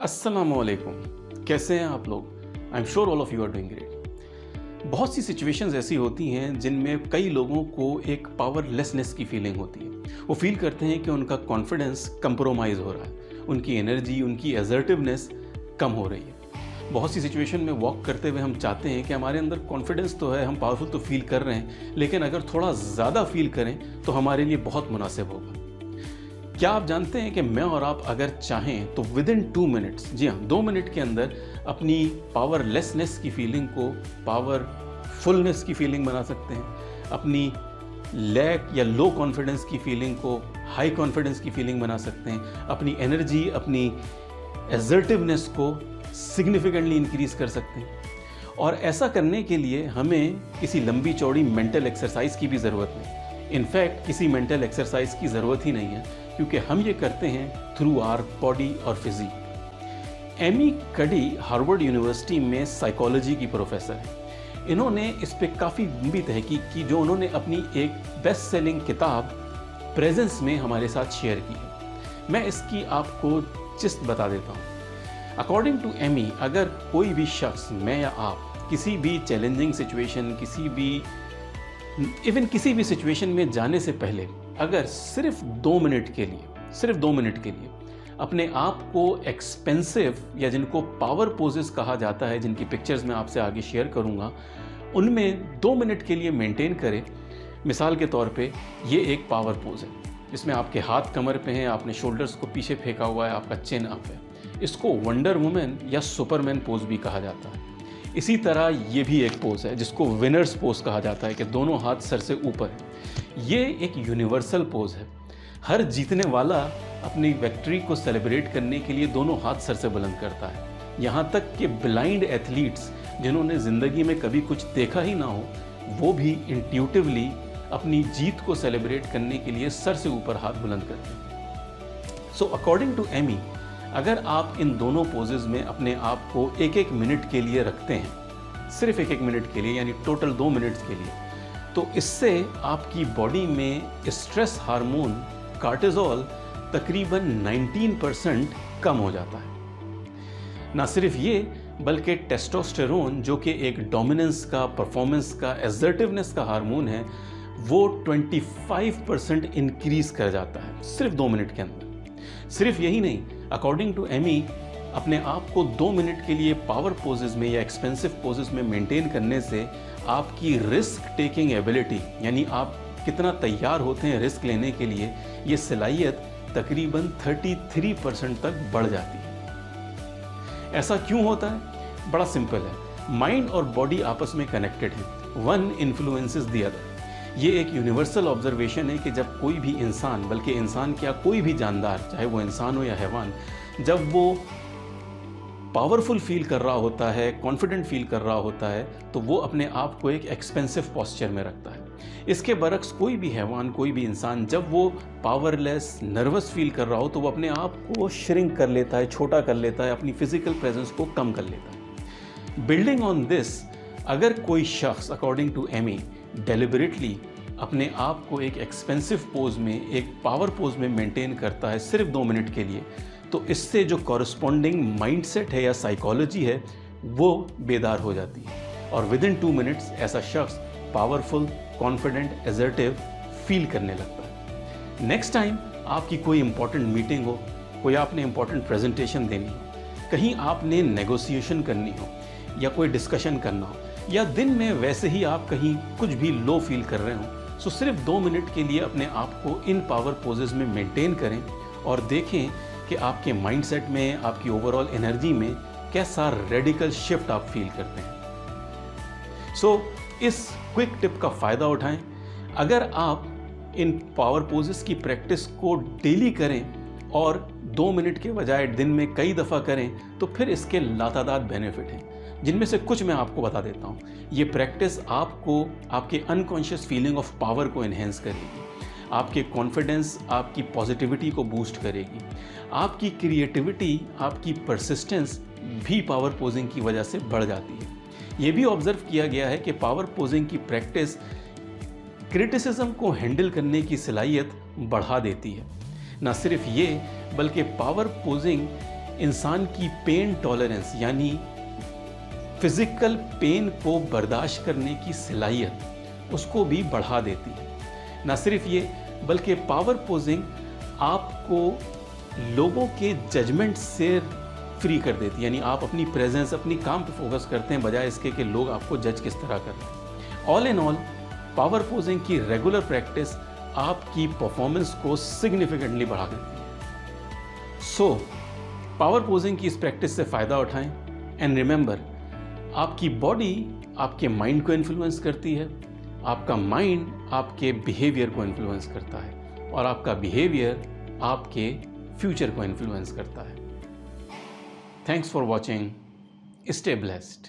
अस्सलामुअलैकुम। कैसे हैं आप लोग? I am sure all of you are doing great. बहुत सी सिचुएशंस ऐसी होती हैं जिनमें कई लोगों को एक पावरलेसनेस की फीलिंग होती है। वो फील करते हैं कि उनका कॉन्फिडेंस कंप्रोमाइज़ हो रहा है, उनकी एनर्जी, उनकी असर्टिवनेस कम हो रही है। बहुत सी सिचुएशन में वॉक करते हुए हम चाहते हैं कि हमारे अंदर कॉन्फिडेंस तो है, हम पावरफुल तो फील कर रहे हैं, लेकिन अगर थोड़ा ज़्यादा फील करें तो हमारे लिए बहुत मुनासिब होगा। क्या आप जानते हैं कि मैं और आप अगर चाहें तो विद इन 2 मिनट्स, जी हाँ, 2 मिनट के अंदर अपनी पावरलेसनेस की फीलिंग को पावरफुलनेस की फीलिंग बना सकते हैं, अपनी लैक या लो कॉन्फिडेंस की फीलिंग को हाई कॉन्फिडेंस की फीलिंग बना सकते हैं, अपनी एनर्जी, अपनी असर्टिवनेस को सिग्निफिकेंटली इंक्रीज कर सकते हैं। और ऐसा करने के लिए हमें किसी लंबी चौड़ी मेंटल एक्सरसाइज की भी ज़रूरत नहीं। इनफैक्ट किसी मेंटल एक्सरसाइज की ज़रूरत ही नहीं है, क्योंकि हम ये करते हैं थ्रू आवर बॉडी और फिजिक। एमी कडी हार्वर्ड यूनिवर्सिटी में साइकोलॉजी की प्रोफेसर है। इन्होंने इस पे काफ़ी लंबी तहकीक की, जो उन्होंने अपनी एक बेस्ट सेलिंग किताब प्रेजेंस में हमारे साथ शेयर की है। मैं इसकी आपको जिस्ट बता देता हूँ। अकॉर्डिंग टू एमी, अगर कोई भी शख्स, मैं या आप, किसी भी चैलेंजिंग सिचुएशन, किसी भी सिचुएशन में जाने से पहले अगर सिर्फ 2 मिनट के लिए अपने आप को एक्सपेंसिव या जिनको पावर पोजेस कहा जाता है, जिनकी पिक्चर्स मैं आपसे आगे शेयर करूंगा, उनमें 2 मिनट के लिए मेंटेन करें। मिसाल के तौर पे ये एक पावर पोज है जिसमें आपके हाथ कमर पे हैं, आपने शोल्डर्स को पीछे फेंका हुआ है, आपका चिन अप है। इसको वंडर वुमेन या सुपरमैन पोज भी कहा जाता है। इसी तरह ये भी एक पोज है जिसको विनर्स पोज कहा जाता है कि दोनों हाथ सर से ऊपर है। ये एक यूनिवर्सल पोज है। हर जीतने वाला अपनी विक्ट्री को सेलिब्रेट करने के लिए दोनों हाथ सर से बुलंद करता है। यहाँ तक कि ब्लाइंड एथलीट्स, जिन्होंने ज़िंदगी में कभी कुछ देखा ही ना हो, वो भी इंट्यूटिवली अपनी जीत को सेलिब्रेट करने के लिए सर से ऊपर हाथ बुलंद करते हैं। सो अकॉर्डिंग टू एमी, अगर आप इन दोनों पोजेज में अपने आप को 1-1 मिनट के लिए रखते हैं, सिर्फ 1-1 मिनट के लिए, यानी टोटल 2 मिनट्स के लिए, तो इससे आपकी बॉडी में स्ट्रेस हार्मोन कार्टिसोल तकरीबन 19% कम हो जाता है। ना सिर्फ ये, बल्कि टेस्टोस्टेरोन, जो कि एक डोमिनेंस का, परफॉर्मेंस का, असर्टिवनेस का हार्मोन है, वो 25% इंक्रीज कर जाता है सिर्फ 2 मिनट के अंदर। सिर्फ यही नहीं, अकॉर्डिंग टू एमी, अपने आप को 2 मिनट के लिए पावर पोजेज में या एक्सपेंसिव पोजेज में मेंटेन करने से आपकी रिस्क टेकिंग एबिलिटी, यानी आप कितना तैयार होते हैं रिस्क लेने के लिए, ये सलाहियत तकरीबन 33% तक बढ़ जाती है। ऐसा क्यों होता है? बड़ा सिंपल है। माइंड और बॉडी आपस में कनेक्टेड है। One influences the other. ये एक यूनिवर्सल ऑब्जर्वेशन है कि जब कोई भी इंसान, बल्कि इंसान क्या, कोई भी जानदार, चाहे वो इंसान हो या हैवान, जब वो पावरफुल फील कर रहा होता है, कॉन्फिडेंट फील कर रहा होता है, तो वो अपने आप को एक एक्सपेंसिव पोस्चर में रखता है। इसके बरक्स कोई भी हैवान, कोई भी इंसान, जब वो पावरलेस, नर्वस फील कर रहा हो, तो वो अपने आप को श्रिंक कर लेता है, छोटा कर लेता है, अपनी फिजिकल प्रेजेंस को कम कर लेता है। बिल्डिंग ऑन दिस, अगर कोई शख्स, अकॉर्डिंग टू एमी, डेलिबरेटली अपने आप को एक एक्सपेंसिव पोज में, एक पावर पोज में मेंटेन करता है सिर्फ 2 मिनट के लिए, तो इससे जो कॉरस्पॉन्डिंग माइंडसेट है या साइकोलॉजी है, वो बेदार हो जाती है और विद इन 2 मिनट्स ऐसा शख्स पावरफुल, कॉन्फिडेंट, असर्टिव फील करने लगता है। नेक्स्ट टाइम आपकी कोई इंपॉर्टेंट मीटिंग हो, कोई आपने इंपॉर्टेंट प्रेजेंटेशन देनी हो, कहीं आपने नेगोशिएशन करनी हो या कोई डिस्कशन करना हो, या दिन में वैसे ही आप कहीं कुछ भी लो फील कर रहे हो, सो सिर्फ 2 मिनट के लिए अपने आप को इन पावर पोजेज में मेंटेन करें और देखें कि आपके माइंडसेट में, आपकी ओवरऑल एनर्जी में कैसा रेडिकल शिफ्ट आप फील करते हैं। सो इस क्विक टिप का फ़ायदा उठाएं। अगर आप इन पावर पोजेस की प्रैक्टिस को डेली करें और 2 मिनट के बजाय दिन में कई दफ़ा करें, तो फिर इसके लातादाद बेनिफिट हैं, जिनमें से कुछ मैं आपको बता देता हूँ। ये प्रैक्टिस आपको आपके अनकॉन्शियस फीलिंग ऑफ पावर को इन्हेंस करेगी, आपके कॉन्फिडेंस, आपकी पॉजिटिविटी को बूस्ट करेगी, आपकी क्रिएटिविटी, आपकी परसिस्टेंस भी पावर पोजिंग की वजह से बढ़ जाती है। ये भी ऑब्जर्व किया गया है कि पावर पोजिंग की प्रैक्टिस क्रिटिसिज्म को हैंडल करने की सलाहियत बढ़ा देती है। न सिर्फ ये, बल्कि पावर पोजिंग इंसान की पेन टॉलरेंस यानी फिजिकल पेन को बर्दाश्त करने की सलाहियत उसको भी बढ़ा देती है। ना सिर्फ ये, बल्कि पावर पोजिंग आपको लोगों के जजमेंट से फ्री कर देती है, यानी आप अपनी प्रेजेंस, अपनी काम पे फोकस करते हैं बजाय इसके कि लोग आपको जज किस तरह कर रहे हैं। All in all, power posing की रेगुलर प्रैक्टिस आपकी परफॉर्मेंस को सिग्निफिकेंटली बढ़ा देती है। सो पावर पोजिंग की इस प्रैक्टिस से फ़ायदा उठाएं एंड रिमेंबर, आपकी बॉडी आपके माइंड को इन्फ्लुएंस करती है, आपका माइंड आपके बिहेवियर को इन्फ्लुएंस करता है और आपका बिहेवियर आपके फ्यूचर को इन्फ्लुएंस करता है। Thanks for watching. Stay blessed.